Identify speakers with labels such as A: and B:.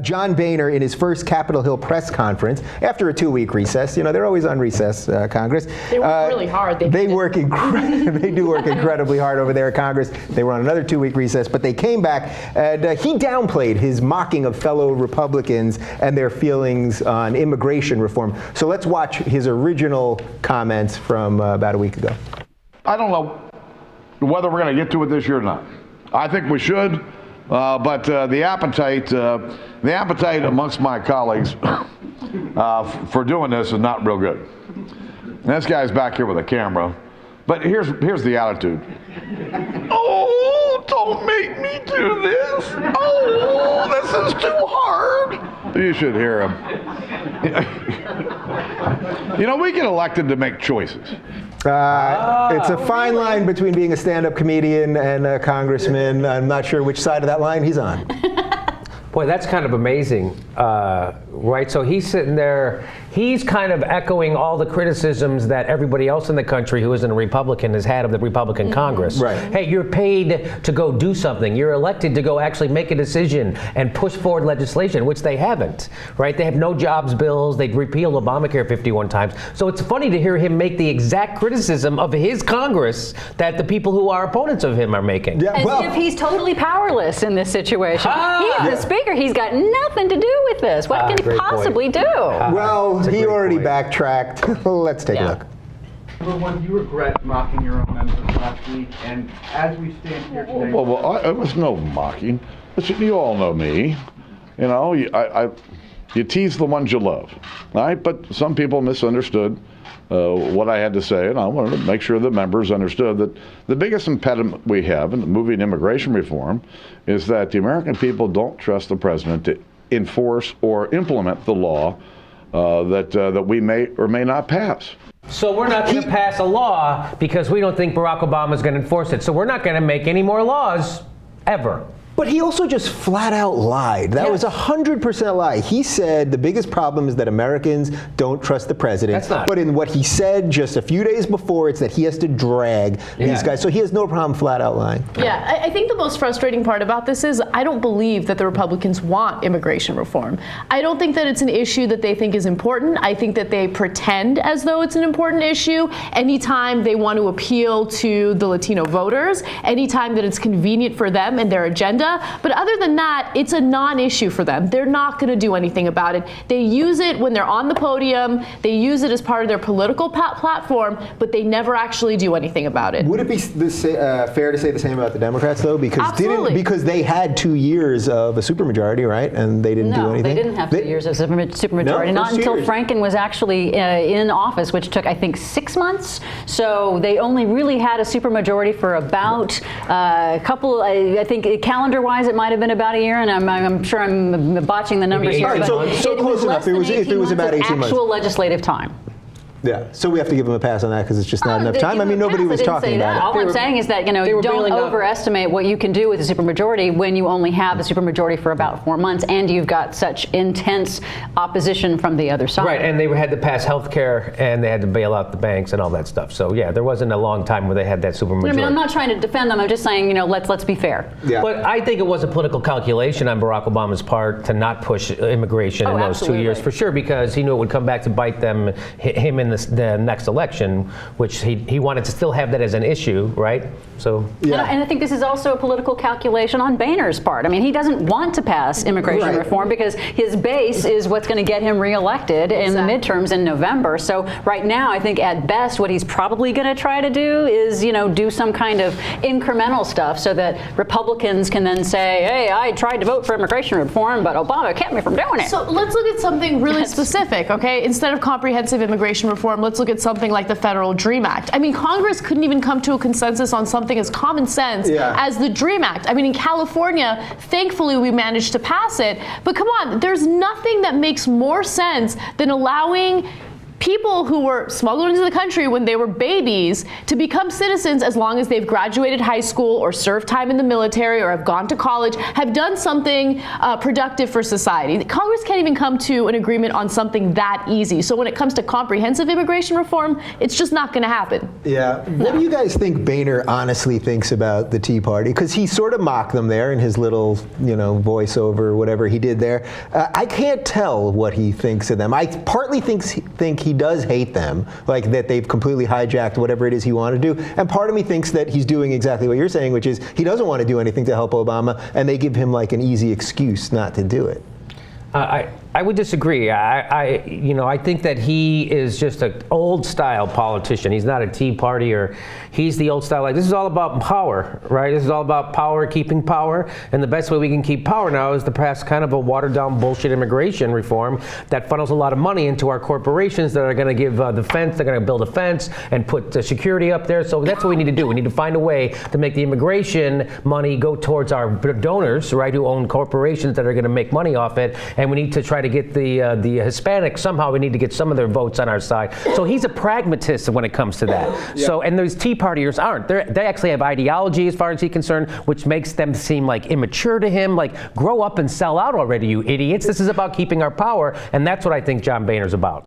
A: John Boehner, in his first Capitol Hill press conference, after a 2-week recess, they're always on recess, Congress. They work really hard. They do work incredibly hard over there at Congress. They were on another 2-week recess, but they came back, and he downplayed his mocking of fellow Republicans and their feelings on immigration reform. So let's watch his original comments from about a week ago.
B: I don't know whether we're going to get to it this year or not. I think we should. But the appetite amongst my colleagues for doing this is not real good. And this guy's back here with a camera, but here's the attitude. Oh, don't make me do this. Oh, this is too hard. You should hear him. We get elected to make choices.
A: It's a fine line between being a stand-up comedian and a congressman. I'm not sure which side of that line he's on.
C: Boy, that's kind of amazing, right? So he's sitting there, he's kind of echoing all the criticisms that everybody else in the country who isn't a Republican has had of the Republican Congress.
A: Right.
C: Hey, you're paid to go do something. You're elected to go actually make a decision and push forward legislation, which they haven't, right? They have no jobs bills. They've repealed Obamacare 51 times. So it's funny to hear him make the exact criticism of his Congress that the people who are opponents of him are making.
D: Yeah, as if he's totally powerless in this situation. He's the speaker. He's got nothing to do with this. What can he possibly do?
A: Well, he already backtracked. Let's take a look.
E: Number one, do you regret mocking your own members last week? And as we stand here today...
B: Well, it was no mocking. Listen, you all know me. You tease the ones you love, right? But some people misunderstood what I had to say, and I wanted to make sure the members understood that the biggest impediment we have in moving immigration reform is that the American people don't trust the president to enforce or implement the law that we may or may not pass.
C: So we're not going to pass a law because we don't think Barack Obama is going to enforce it. So we're not going to make any more laws ever.
A: But he also just flat out lied. That was 100% lie. He said the biggest problem is that Americans don't trust the president.
C: That's not.
A: But in what he said just a few days before, it's that he has to drag these guys. So he has no problem flat out lying.
F: Yeah, I think the most frustrating part about this is I don't believe that the Republicans want immigration reform. I don't think that it's an issue that they think is important. I think that they pretend as though it's an important issue anytime they want to appeal to the Latino voters, anytime that it's convenient for them and their agenda. But other than that, it's a non-issue for them. They're not going to do anything about it. They use it when they're on the podium. They use it as part of their political platform, but they never actually do anything about it.
A: Would it be fair to say the same about the Democrats, though? Because they had 2 years of a supermajority, right? And they didn't do anything?
D: No, they didn't have 2 years of supermajority. Not until Franken was actually in office, which took, I think, 6 months. So they only really had a supermajority for about a couple, I think, calendar-wise, it might have been about a year, and I'm sure I'm botching the numbers here.
A: Right, so close enough. It was about 18 months.
D: Actual legislative time.
A: Yeah, so we have to give them a pass on that because it's just not enough time. I mean, nobody was talking about it.
D: All I'm saying is that, don't overestimate what you can do with a supermajority when you only have a supermajority for about 4 months and you've got such intense opposition from the other side.
C: Right, and they had to pass health care and they had to bail out the banks and all that stuff. So, yeah, there wasn't a long time where they had that supermajority.
D: I mean, I'm not trying to defend them. I'm just saying, let's be fair.
A: Yeah.
C: But I think it was a political calculation on Barack Obama's part to not push immigration in those 2 years, for sure, because he knew it would come back to bite him in the next election, which he wanted to still have that as an issue, right? So
D: yeah. And I think this is also a political calculation on Boehner's part. I mean, he doesn't want to pass immigration reform because his base is what's going to get him reelected in the midterms in November. So right now, I think at best what he's probably going to try to do is, do some kind of incremental stuff so that Republicans can then say, hey, I tried to vote for immigration reform, but Obama kept me from doing it.
F: So let's look at something really specific, okay? Instead of comprehensive immigration reform, let's look at something like the Federal Dream Act. I mean, Congress couldn't even come to a consensus on something as common sense as the Dream Act. I mean, in California, thankfully we managed to pass it, but come on, there's nothing that makes more sense than allowing people who were smuggled into the country when they were babies to become citizens as long as they've graduated high school or served time in the military or have gone to college, have done something productive for society. Congress can't even come to an agreement on something that easy. So when it comes to comprehensive immigration reform, it's just not going to happen.
A: Yeah. What do you guys think Boehner honestly thinks about the Tea Party? Because he sort of mocked them there in his little, voiceover, whatever he did there. I can't tell what he thinks of them. I partly think he does hate them, like that they've completely hijacked whatever it is he wanted to do. And part of me thinks that he's doing exactly what you're saying, which is he doesn't want to do anything to help Obama, and they give him like an easy excuse not to do it.
C: I would disagree. I think that he is just an old style politician. He's not a Tea Partier. He's the old style. Like, this is all about power, right? This is all about power, keeping power. And the best way we can keep power now is to pass kind of a watered down bullshit immigration reform that funnels a lot of money into our corporations that are going to give the fence. They're going to build a fence and put the security up there. So that's what we need to do. We need to find a way to make the immigration money go towards our donors, right, who own corporations that are going to make money off it. And we need to try to get the Hispanics, somehow we need to get some of their votes on our side. So he's a pragmatist when it comes to that. Yeah. So, and those Tea Partiers aren't. They actually have ideology as far as he's concerned, which makes them seem like immature to him. Like, grow up and sell out already, you idiots. This is about keeping our power, and that's what I think John Boehner's about.